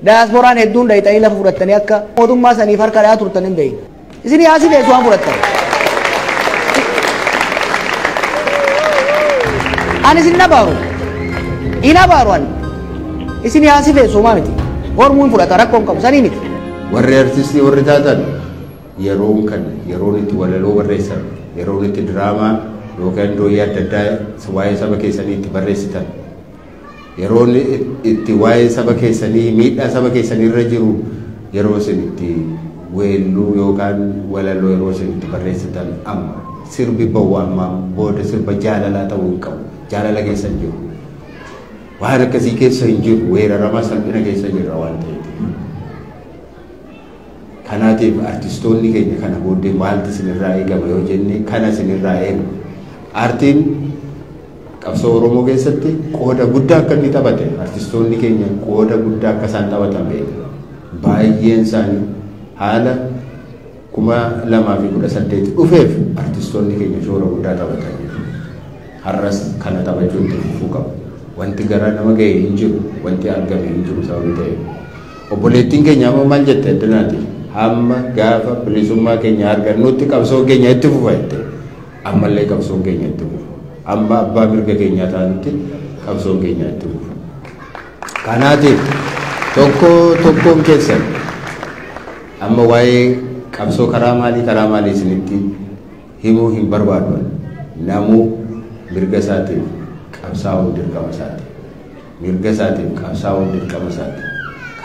diasporaan hedduun dhayxanii lafa fudhattanii akka mootummaa saniif harka dhiyaa turtan hin beekne. Isin yaasi beeku waan fudhattan. Ani isin nabaaru. Inabaaru ani. Isin yaasi beeku maa miti. Ormuun fudhata rakkoon qabu sanii miti. Warri artistii warri taatan yeroon kan yeroon itti walaloo barreessan yeroon itti diraamaa yookaan dooyyaa adda addaa waa'ee saba keessanii itti barreessitan yeroon itti waa'ee saba keessanii miidhaa saba keessanii irra jiru yeroo isin itti weelluu yookaan walaloo yeroo isin itti barreessitan amma sirbi bawwaammaa booda sirba jaalalaa ta'uu hin qabu jaalala keessa hin jiru waan akkasii keessa hin jiru weerarama salphina keessa jirra waan ta'eef. Kanaatiif artistoonni keenya kana booddee maaltu isinirraa eegama yoo jenne kana isinirraa eegu. Aartiin qabsoo Oromoo keessatti qooda guddaa akka inni taphate artistoonni keenya qooda guddaa akka isaan taphatan beekna. Baay'een isaanii haala 2018 dhufeef artistoonni keenya shoora guddaa taphatan jiru. Har'as kana taphachuun itti fufuu qabu. Wanti gara nama ga'e hin jiru, wanti argame hin jiru sababii ta'eef. Obboleettiin keenya amma maal jette addanaati? Amma gaafa bilisummaa keenya argannutti qabsoo keenya itti fufa jette. Ammallee qabsoo keenya itti fufa. Amma abbaa mirga keenyaa ta'anitti qabsoo keenya itti fufa. Kanaatiif tokkoon keessan amma waa'ee qabsoo karaa maalii isinitti himuu hin barbaadu. Namuu mirga isaatiif qabsaa'uun dirqama isaati. Mirga isaatiif qabsaa'uun dirqama isaati.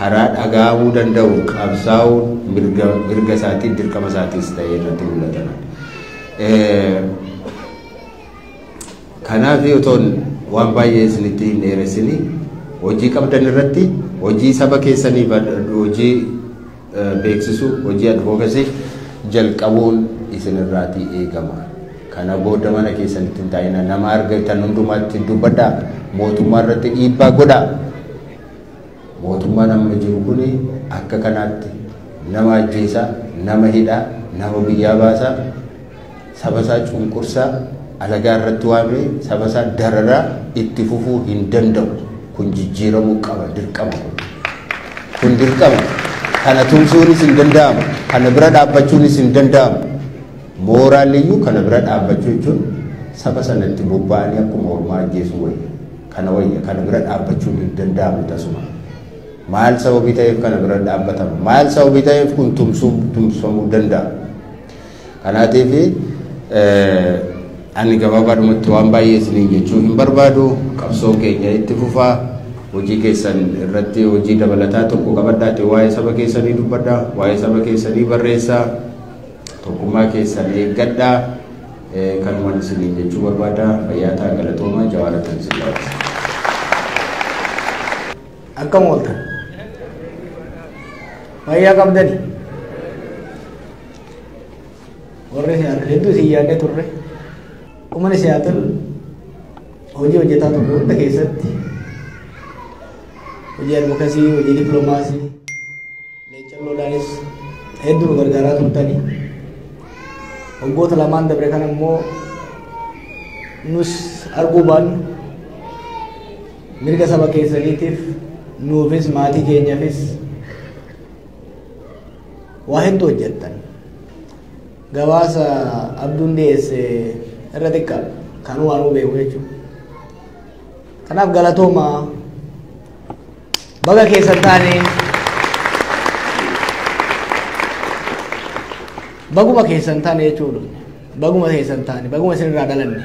Karaa dhagahamuu danda'u qabsaa'uun mirga isaatiin dirqama isaatiis ta'ee irratti mul'atan. Kanaaf otoon waan baay'ee isinitti hin dheeressini hojii qabdan irratti hojii saba keessanii hojii beeksisuu hojii advookasii jalqabuun isinirraatii eegama. Kana booda mana keessanitti hin taa'ina nama argatan hundumaatti dubbadhaa mootummaa irratti dhiibbaa godhaa. Mootummaan amma jiru kun akka kanaatti nama ajjeesaa, nama hidhaa, nama biyyaa baasaa, saba isaa cunqursaa, alagaa irratti waamee saba isaa dararaa itti fufuu hin danda'u. Kun jijjiiramuu qaba dirqama. Kun dirqama. Kana tumsuunis hin danda'amu. Kana bira dhaabbachuunis hin danda'amu. Mooraaliyyuu kana bira dhaabbachuu jechuun saba sanatti bobba'anii akkuma ormaa ajjeesuu wayya. Kana wayya kana bira dhaabbachuun hin danda'amu tasuma. Maal sababii ta'eef kana bira dhaabbatama? Maal sababii ta'eef kun tumsamuu danda'a? Kanaatiif ani gabaabaadhumatti waan baay'ee isiniin jechuu hin barbaadu. Qabsoo keenya itti fufaa. Hojii keessan irratti hojii dabalataa tokko qabadhaate waa'ee saba keessanii dubbadhaa. Waa'ee saba keessanii barreessaa. Tokkummaa keessan eeggadhaa. Kanumaan isiniin jechuu barbaada. Fayyaa ta'aa galatoomaa jawaaratan sillaati. Akkam ooltan? Fayyaa qabdani? Warri hedduu isin yaadne turre. Uummanni siyaatan hojii hojjetaa turre hunda keessatti hojii advookasii, hojii dippiloomaasii, leencalloodhaanis hedduu nu gargaaraa turtanii. Waggoota lamaan dabre kana immoo nus arguu baannu mirga saba keessaniitiif nuufis maatii keenyaafis waa hedduu hojjettan. Gabaasa abduun dhiyeesse irra xiqqaa kanuu waanuu beeku jechuudha. Kanaaf galatooma baga keessan taane baguma keessan taane jechuudha. Baguma keessan taane baguma isinirraa dhalanne.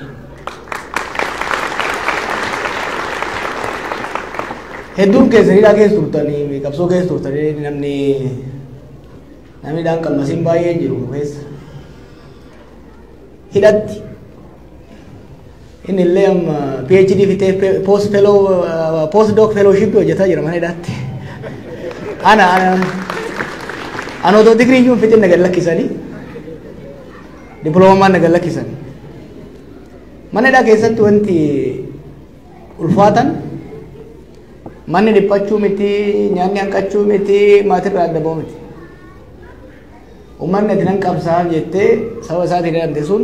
Hedduun keessanidhaa keessa turtanii qabsoo keessa turtanii namni dhaan qammasiin baay'een jiru keessa hidhatti inni illee amma PhD fitee postdoc fellowship hojjetaa jira mana hidhaatti. Ana otoo digrii iyyuu fitin na gad lakkisanii diploomaan na gad lakkisanii mana hidhaa keessatti wanti ulfaatan manni dhiphachuu miti, nyaanni hanqachuu miti, maatirraa adda ba'u miti. Uummanni ati nan qabsaa'aaf jettee saba isaati hidhamte sun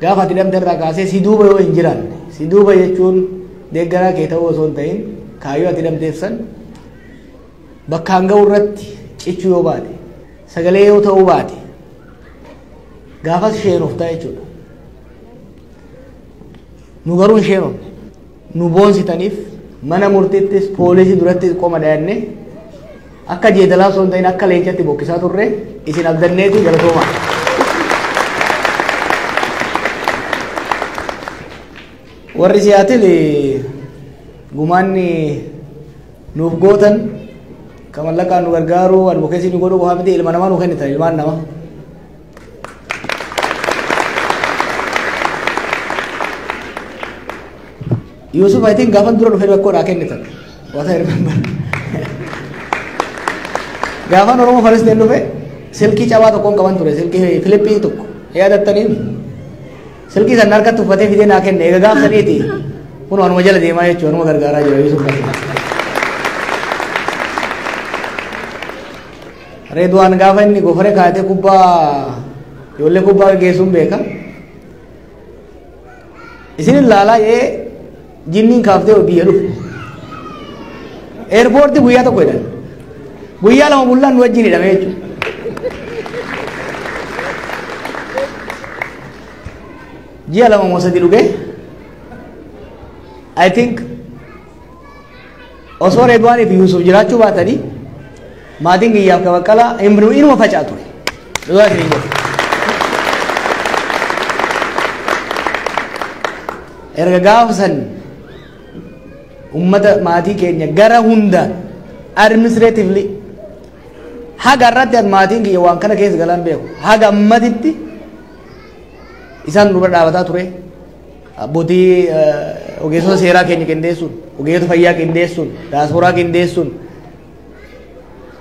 gaafa ati hidhamte irraa kaasee si duuba yoo hin jiraanne, si duuba jechuun deeggaraa kee ta'uu osoo hin ta'in kaayyoo ati hidhamteef san bakkaan ga'u irratti cichuu yoo baate sagalee yoo ta'uu baate gaafas isheen of ta'a jechuudha. Nu garuu isheen of nu boonsitaniif mana murtiittis poolisii duratti qoma dayanne akka jeedalaa osoo hin ta'in akka leencatti bokkisaa turre isin abdanneeti galatoomaa. Warri Siyaatil gumaanni nuuf gootan kan mallaqaan nu gargaaru advokeesii nu godhu qofa miti ilma namaa nu kennitan ilmaan namaa. Yusuf I think gaafan dura dhufee bakkoodhaa kennitan what I remember. Gaafan Oromoo Faristeen dhufe silkii cabaa tokkoon qaban ture silkii Filippii tokko yaadattaniin silkii san harkatti uffatee fidee naa kenne egaa gaafsaniiti kun anuma jala deemaa jechuudha anuma gargaaraa jira Yusuf Redwaan gaafa inni gofare kaatee kubbaa ijoollee kubbaa gaggeessuun beeka isin ilaalaa jinniin kaaftee biyya dhufe eerpoortii guyyaa tokko jedhan guyyaa lama bullaan nu wajjin hidhame jechuudha. Ji'a lama moo sadii dhuge I think osoo Redwaanii fi Yusuf jiraachuu baatanii maatiin kiyyaaf ka Baqqalaa inuma facaa ture. Dhugaa isin jedhu. Erga gaafa san ummata maatii keenya gara hundaan administratively haga irratti maatiin kiyya waan kana keessa galaan beeku haga ammatitti isaan dura dhaabataa ture abbootii ogeessota seeraa keenya qindeessuun ogeessota fayyaa qindeessuun daasporaa qindeessuun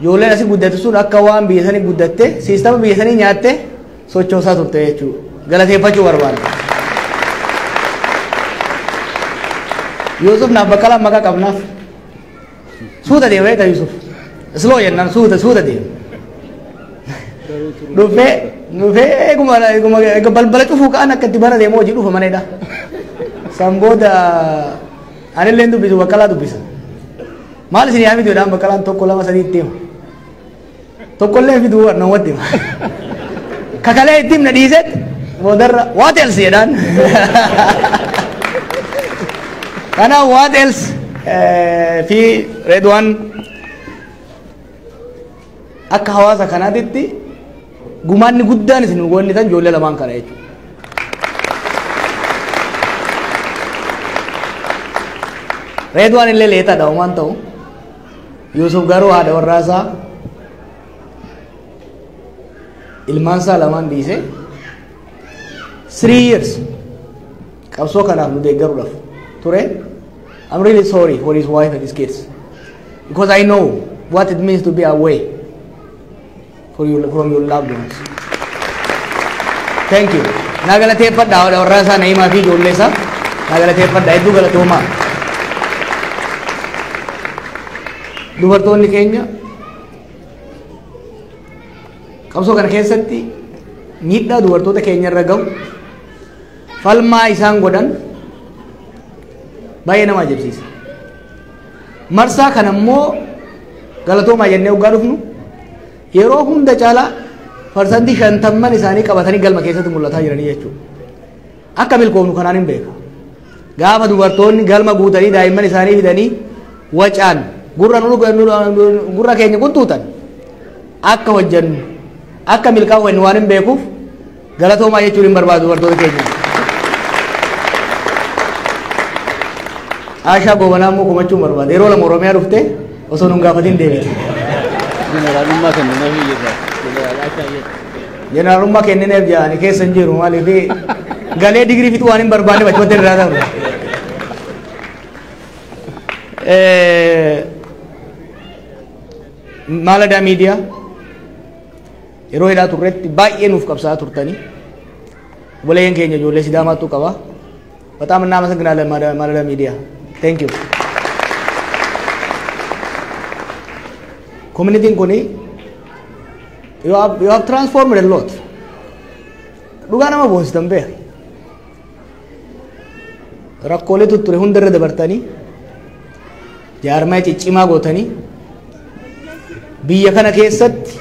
ijoolleen asii guddate sun akka waan biyya sanii guddatte siistama biyya sanii nyaatte sochoosaa turte jechuudha galateeffachuu barbaada. Yusuf naaf Baqqalaa maqaa qabnaaf suuta deema beekta Yusuf isloo jennaan suuta deema dhufee eeguma balbala cufuu ka'an akka itti bara deema hojii dhufa maneedha san booda anillee dubbisu Baqqalaa dubbisa maal isin yaa fiduudhaan Baqqalaan tokko lama sadii itti hima tokkollee fiduu namatti hima kakalee itti himna dhiiseet boodarra what else jedhaan Kana what else fi Redwaan akka hawaasa kanaatitti gumaanni guddaan isin goonnitan ijoollee lamaan kana jechuudha. Redwaan illee leetaadha waan ta'u Yusuf garuu haadha warraasaa ilmaansaa lamaan dhiise 3 years qabsoo kanaaf nu deeggaruudhaaf ture. I'm really sorry for his wife and his kids because I know what it means to be away from your loved ones. Thank you. Nagalateeffadha haadha warraasaa Na'imaa fi ijoollee isaa nagalateeffadha hedduu galatoomaa. Dubartoonni keenya qabsoo kana keessatti miidhaa dubartoota keenya irra gahu falmaa isaan godhan baay'ee nama ajaa'ibsiisa. Marsaa kana immoo galatoomaa jennee waggaa dhufnu yeroo hunda caalaa parsantii 50 isaanii qabatanii galma keessatti mul'ataa jiranii jechuudha. Akka milkoomnu kanaan hin beeka. Gaafa dubartoonni galma guutanii daa'imman isaanii fidanii wacaan gurra keenya quntuutan akka hojjennu akka milkaa'u waan hin beekuuf galatoomaa jechuun hin barbaadu dubartoota keenya. Ashaa Gobanaa immoo kumachuun barbaada yeroo lama Oromiyaa dhufte osoo nun gaafatiin deebite. Jeneraalummaa kennineef jedhanii keessa hin jiru maaliif galee digirii fixuu waan hin barbaanne bachumatti irraa ta'u. Maaladaa miidiyaa yeroo hidhaa turretti baay'ee nuuf qabsaa'aa turtanii obboleeyyan keenya ijoollee Sidaamaatu qaba. በጣም እናመሰግናለን ማለዳ ሚዲያ thank you. Community kuni you have transformed a lot. Dhugaa nama boonsitan beek. Rakkoolee ture hundarra dabartanii jaarmaa ciccimaa gootanii biyya kana keessatti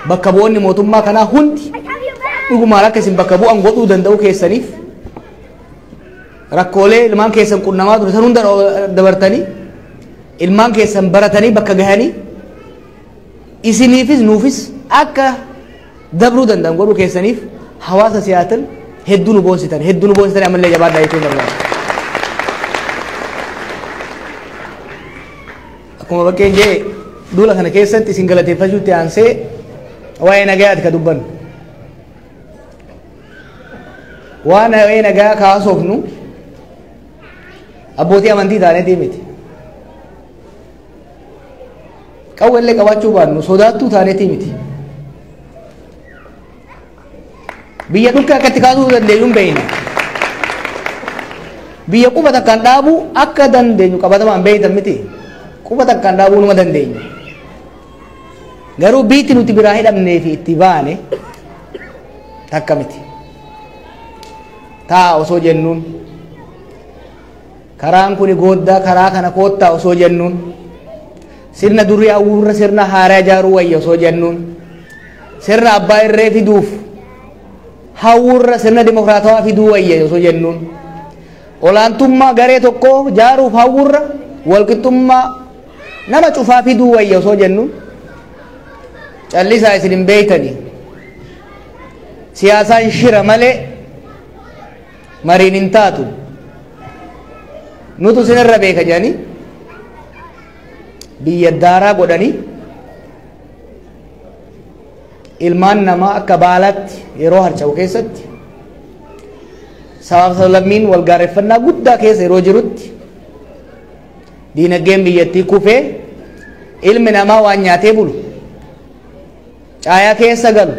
bakka bu'oonni mootummaa kanaa hundi dhugumaan akka isin bakka bu'an godhuu danda'u keessaniif rakkoolee ilmaan keessan qunnamaa ture san hunda dabartanii ilmaan keessan baratanii bakka gahanii isiniifis nuufis akka dabruu danda'an godhuu keessaniif hawaasa Siyaatil hedduu nu boonsitan ammallee jabaadhaa jechuun barbaada. Akkuma bakkeen jee duula kana keessatti isin galateeffachuutti aansee waa'ee nagayaati ka dubbannu. Waan waa'ee nagayaa kaasofnu abbootii amantii taanetii miti. Qawwellee qabaachuu baannu sodaattuu taanetii miti. Biyya dhulka akkatti kaasuu dandeenyu hin beekna. Biyya quba takkaan dhaabuu akka dandeenyu qabatamaan beektan miti. Quba takkaan dhaabuu numa dandeenyu. Garuu biitti nuti biraa hidhamnee fi itti baane takka miti. Taa osoo jennuun karaan kuni gooddaa karaa kana koottaa osoo jennuun sirna durii awuurra sirna haaraa ijaaruu wayya osoo jennuun sirna abbaa irree fiduuf hawuurra sirna dimokiraatawaa fiduu wayya osoo jennuun olaantummaa garee tokkoo jaaruuf hawuurra walqixxummaa nama cufaa fiduu wayya osoo jennuun callisaa isin hin beeytanii siyaasaan shira malee mariin hin taatu nutu sinirra beeka jedhanii biyya daaraa godhanii ilmaan namaa akka baalaatti yeroo harca'u keessatti sabaaf sablammiin wal gaarreeffannaa guddaa keessa yeroo jirutti diinagdeen biyyattii kufee ilmi namaa waan nyaatee bulu caayaa keessa galu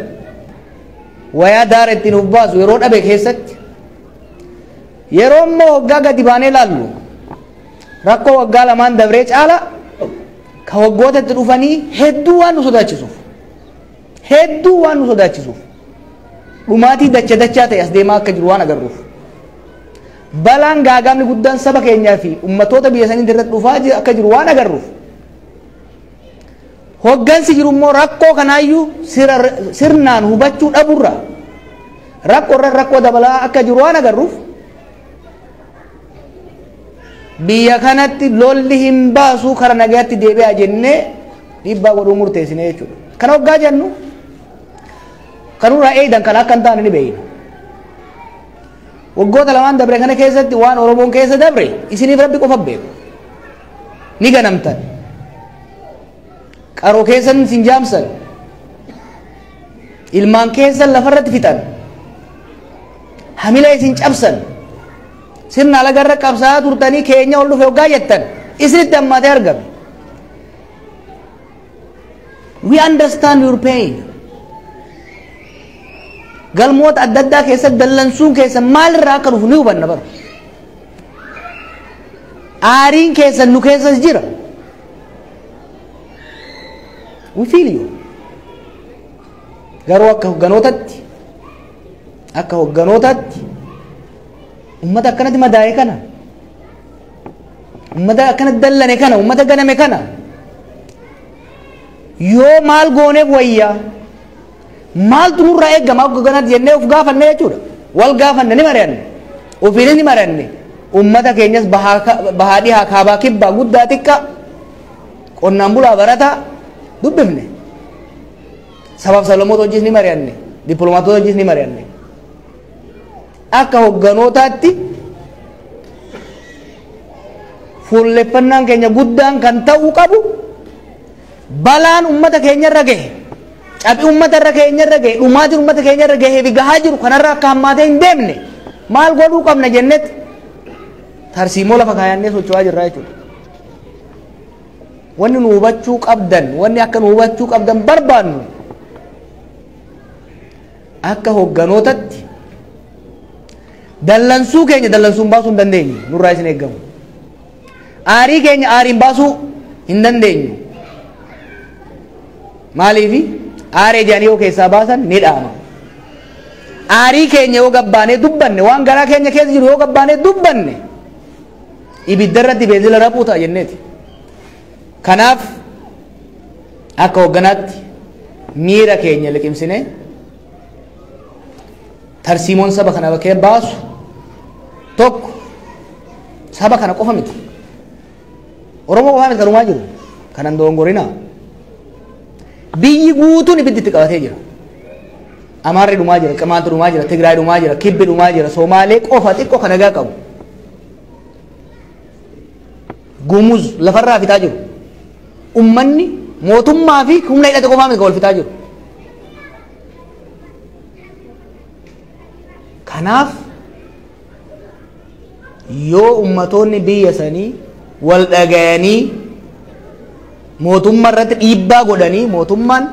wayaa daara ittiin of baasu yeroo dhabe keessatti yeroo immoo waggaa gadi baanee laallu rakkoo waggaa lamaan dabree caala ka waggootatti dhufanii hedduu waan nu sodaachisuuf dhumaatii dachaa ta'e as deemaa akka jiru waan agarruuf balaan gaagaamni guddaan saba keenyaa fi ummatoota biyya sanii irratti dhufaa akka jiru waan agarruuf hoggansi jiru immoo rakkoo kanaayyuu sirnaan hubachuu dhaburra rakkoo dabalaa akka jiru waan agarruuf biyya kanatti lolli hin baasuu kara nagaatti deebi'aa jennee dhiibbaa godhuu murteessine jechuudha. Kana hoggaa jennu kanurraa eedan kan akka hin taane ni beeyna. Waggoota lamaan dabre kana keessatti waan Oromoon keessa dabre isiniif Rabbi qofa beeku. Ni ganamtan. Qaroo keessan isin jaamsan. Ilmaan keessan lafarratti fixan. Hamila isin cabsan. Sirna alagarra qabsaa turtanii keenya ol dhufe hoggaa jettan isinitti hammaatee argame. We understand your pain. Galmoota adda addaa keessatti dallansuun keessa maalirraa akka dhufu ni hubanna bara. Aariin keessan nu keessas jira. We feel you. Garuu akka hogganootaatti ummata akkanatti madaa'e kana ummata akkanatti dallane kana ummata ganame kana yoo maal gooneef wayyaa maaltu nurraa eeggama akka kanatti jennee of gaafanne jechuudha. Wal gaafanne ni mari'anne ofiinis ni mari'anne ummata keenyas bahaa dhihaa kaabaa kibbaa guddaa xiqqaa qonnaan bulaa barataa dubbifne sabaaf sablammoota wajjis ni mari'anne dippiloomaatota wajjis ni mari'anne. Akka hogganootaatti fuulleffannaan keenya guddaan kan ta'uu qabu balaan ummata keenyarra gahe cabbii ummata keenyarra gahe dhumaatiin ummata keenyarra gahee fi gahaa jiru kanarraa akka hammaatee hin deemne maal godhuu qabna jennetti tarsiimoo lafa kaayannee socho'aa jirra jechuudha. Wanni nu hubachuu qabdan wanni akka nu hubachuu qabdan barbaannu akka hogganootaatti dallansuu keenya dallansuun baasuu hin dandeenyu nurraa isin eeggamu. Aarii keenya aariin baasuu hin dandeenyu. Maaliifi aaree jedhanii yoo keessaa baasan ni dhaama. Aarii keenya yoo gabbaanee dubbanne waan garaa keenya keessa jiru yoo gabbaanee dubbanne ibidda irratti beenzila raphuu ta'a jenneeti. Kanaaf akka hogganaatti miira keenya liqimsine tarsiimoon saba kana bakkee baasu tokko saba kana qofa miti Oromoo qofa miti kanumaa jiru kanan doongorinaa biyyi guutuun ibidditti qabatee jira Amaarri dhumaa jira Qamaanti dhumaa jira Tigraay dhumaa jira Kibbi dhumaa jira Somaalee qofa xiqqoo kan nagaa qabu Gumuz lafarraa fitaa jiru ummanni mootummaa fi humna hidhate qofaa miti wal fitaa jiru kanaaf yoo ummatoonni biyya sanii wal dhagayanii mootummaa irratti dhiibbaa godhanii mootummaan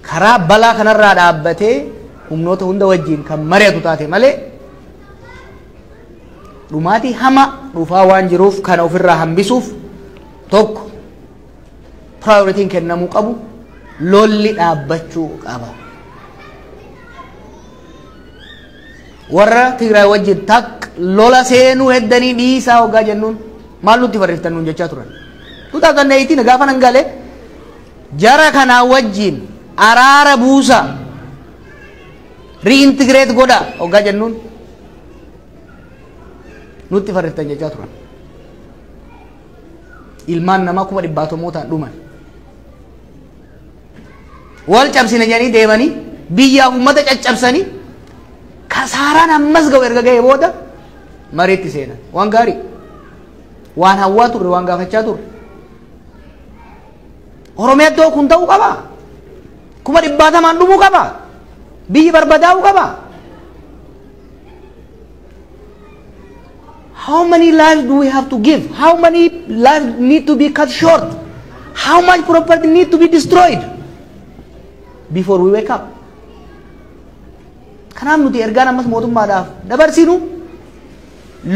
karaa balaa kanarraa dhaabbatee humnoota hunda wajjin kan mari'atu taate malee dhumaatii hama dhufaa waan jiruuf kana ofirraa hambisuuf tokko prioritiin kennamuu qabu lolli dhaabbachuu qaba warra Tigraay wajjin tak lola seenuu heddanii dhiisaa hoggaa jennuun maal nutti barreeftan nuun jechaa turan 2018 gaafa nan gale jara kanaa wajjin araara buusa reintegrate godha hoggaa jennuun nutti barreeftan jechaa turan ilmaan namaa kuma dhibbaatamotaan dhuman wal cabsine jedhanii deemanii biyyaaf ummata caccabsanii kasaaraan ammas ga'u erga ga'ee booda mariitti seenan waan gaarii waan hawwaa turre waan gaafachaa turre Oromiyaatti kun ta'uu qaba kuma dhibbaatamaan dhumuu qaba biyyi barbadaa'uu qaba How many lives do we have to give? How many lives need to be cut short? How much property need to be destroyed before we wake up? Kanaaf nuti ergaan ammas mootummaadhaaf dabarsinu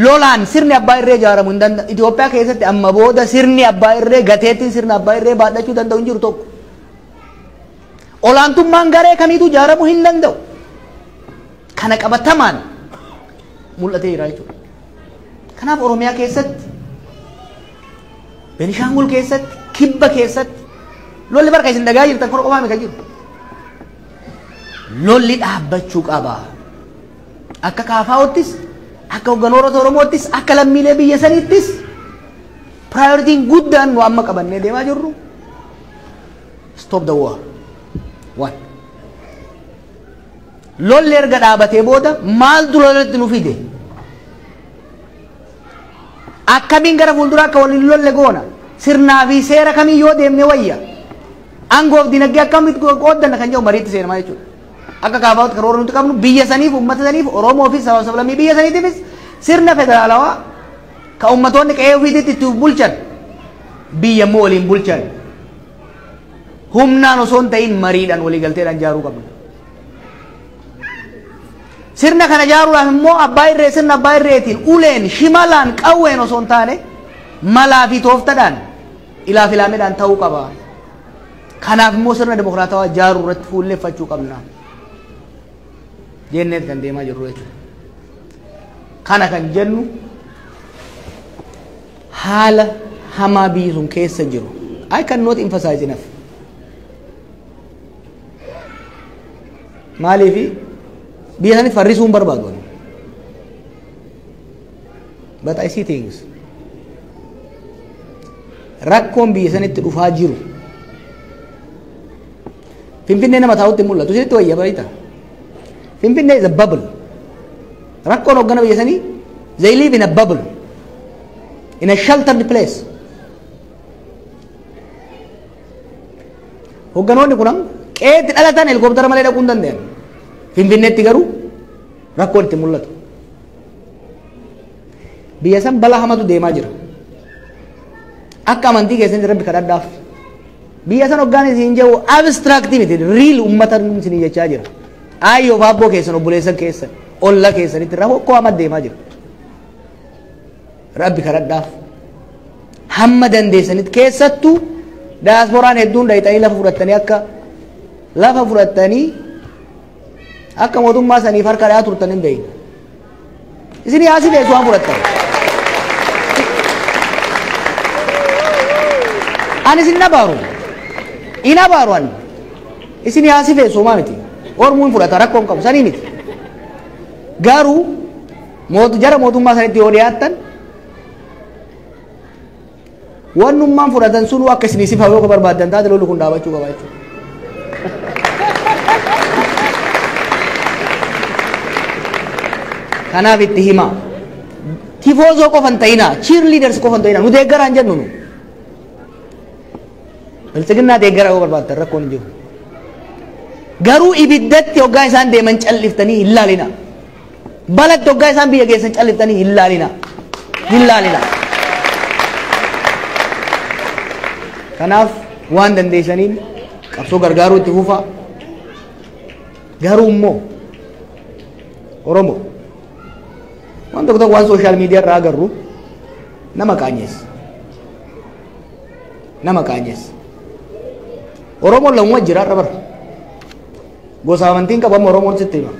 lolaan sirni abbaa irree ijaaramu hin danda'u. Itoophiyaa keessatti amma booda sirni abbaa irree gateettiin sirni abbaa irree baadhachuu danda'u hin jiru tokko. Olaantummaan garee kamiitu ijaaramuu hin danda'u. Kana qabatamaan mul'atee jira jechuudha. Kanaaf Oromiyaa keessatti Beenishaangul keessatti Kibba keessatti lolli barka isin dhagaa jirtan kun qofaami kan jiru lolli dhaabbachuu qaba akka kaafaa'ottis akka hogganoota Oromoottis akka lammiilee biyya saniittis prioritiin guddaan nu amma qabannee deemaa jirru stop the war one lolli erga dhaabatee booda maaltu lolatti nu fide akkamiin gara fuulduraa akka waliin lolle goona sirnaa fi seera kamii yoo deemne wayya aangoof dinagdee akkamitti qooddanna kan jedhu mariitti seenamaa jechuudha akka kaafaa'utti karoora nuti qabnu biyya saniif uummata saniif Oromoo fi saba sablammii biyya saniitiifis sirna federaalawaa ka uummatoonni qe'ee ofiitti itti bulchan biyya immoo waliin bulchan humnaan osoo hin ta'in mariidhaan waliigalteedhaan ijaaruu qabna. Sirna kana ijaaruudhaaf immoo abbaa irree sirna abbaa irreetiin uleen shimalaan qawween osoo hin taane malaa fi tooftadhaan ilaaf ilaameedhaan ta'uu qaba. Kanaaf immoo sirna dimokiraatawaa ijaaruu irratti fuulleffachuu qabna. Jenneet kan deemaa jirru jechuudha. Kana kan jennu haala hamaa biyyi sun keessa jiru. I cannot emphasize enough. Maaliifi biyya sanitti farrisuun barbaadu. But I see things. Rakkoon biyya sanitti dhufaa jiru. Finfinnee nama taa'utti mul'atu isinitti wayya baay'ita. Finfinnee is a bubble. Rakkoon hoggana biyya sanii they live in a bubble. In a sheltered place. Hogganoonni kunan qeetti dhalatan helikooftara malee dhaquu hin danda'an. Finfinneetti garuu rakkoon itti mul'atu. Biyya san balaa hamatu deemaa jira. Akka amantii keessatti rabbi kadhadhaaf. Biyya san hoggaan isin jedhu abstract miti real uummata isin jechaa jira. Ayyoo baabboo keessan obboleessan keessan olla keessanitti rakkoo hamaa deemaa jira. Rabbi kadhadhaaf. Hamma dandeessanitti keessattuu diasporaan hedduun dhayxanii lafa fudhatanii akka mootummaa saniif harka dhayaa turtan hin beeyne. Isin yaasi beesu waan fudhattan. Ani isin nabaaru. ina baruan isini hasife somamiti ormuun fudhata rakkoon qabu sanii miti garuu jara mootummaa sanitti yoo dhiyaattan wannummaan fudhatan sun akka isinii sifa yoo barbaaddan taate lolli kun dhaabachuu qaba jechuudha. Kanaaf itti himaa tifoozoo qofan ta'inaa cheerleaders qofan ta'inaa nu deeggaraan jennu nu bilchiginnaa deeggaraa yoo barbaaddan rakkoon hin jiru garuu ibiddatti hoggaa isaan deeman calliftanii hin laalina balatti hoggaa isaan biyya geessan calliftanii hin laalina kanaaf waan dandeessaniin qabsoo gargaaruu itti fufaa garuu immoo Oromoo waan tokko tokko waan sooshaal miidiyaa irraa agarru nama qaanyeessa Oromoon lammuma jiraarra bara gosa amantiin qabamu Oromoon sitti hima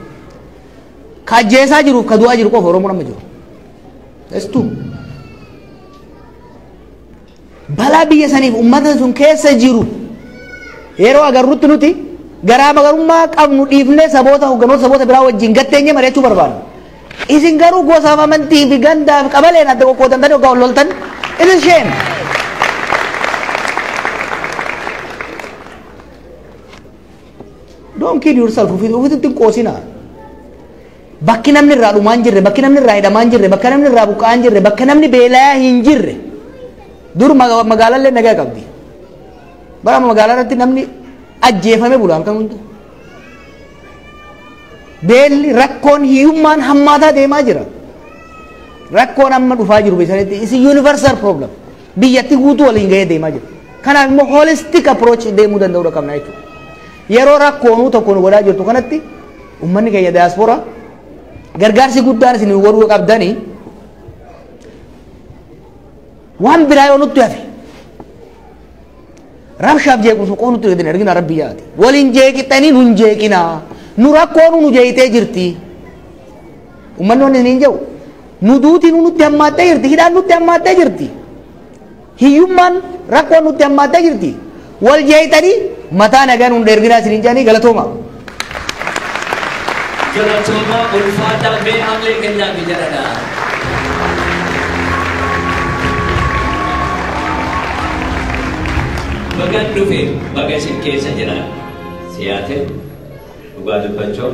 ka ajjeesaa jiruuf ka du'aa jiru qofa Oromoon amma jiru estu balaa biyya saniif ummata sun keessa jiru yeroo agarrutti nuti garaa magarummaa qabnu dhiifnee saboota hogganoota saboota biraa wajjin gatteenye mari'achuu barbaadu isin garuu gosa amantii fi gandaa fi qabaleen adda qoqqoodan tani hoggaa loltan it is shame don't kill yourself ufitti qoosina bakki namni irraa dhumaan jirre bakki namni irraa hidhamaan jirre bakka namni irraa buqqa'aan jirre bakka namni beelayaa hin jirre dur magaalallee nagaa qabdi bara magaalaa irratti namni ajjeefame bulaan kan hunda beelli rakkoon hiyyummaan hammaataa deemaa jira rakkoon amma dhufaa jiru beesanitti isi universal problem biyyatti guutuu waliin gahee deemaa jira kanaaf immoo holistic approach deemuu danda'uudha qabna jechuudha yeroo rakkoonuu tokko nu godhaa jirtu kanatti ummanni keenya diaspora gargaarsi guddaan isin godhuu qabdanii waan biraa yoo nutti hafe rabshaaf jeequmsa qoo nutti gadin argina rabbi yaati waliin jeeqixanii nun jeeqinaa nu rakkoonu nu jeeyitee jirti ummanni waan isin hin jedhu nu duutii nutti hammaattee jirti hidhaan nutti hammaattee jirti hiyyummaan rakkoon nutti hammaattee jirti wal jeeyitanii mataa nagaan hunda erginaa isin hin jedhanii galatooma. Galatooma ulfaataa bee hamlee kennaa biyyaadha. Bagan dhufe baga isin keessa jira siyaate dhugaa dubbachoo.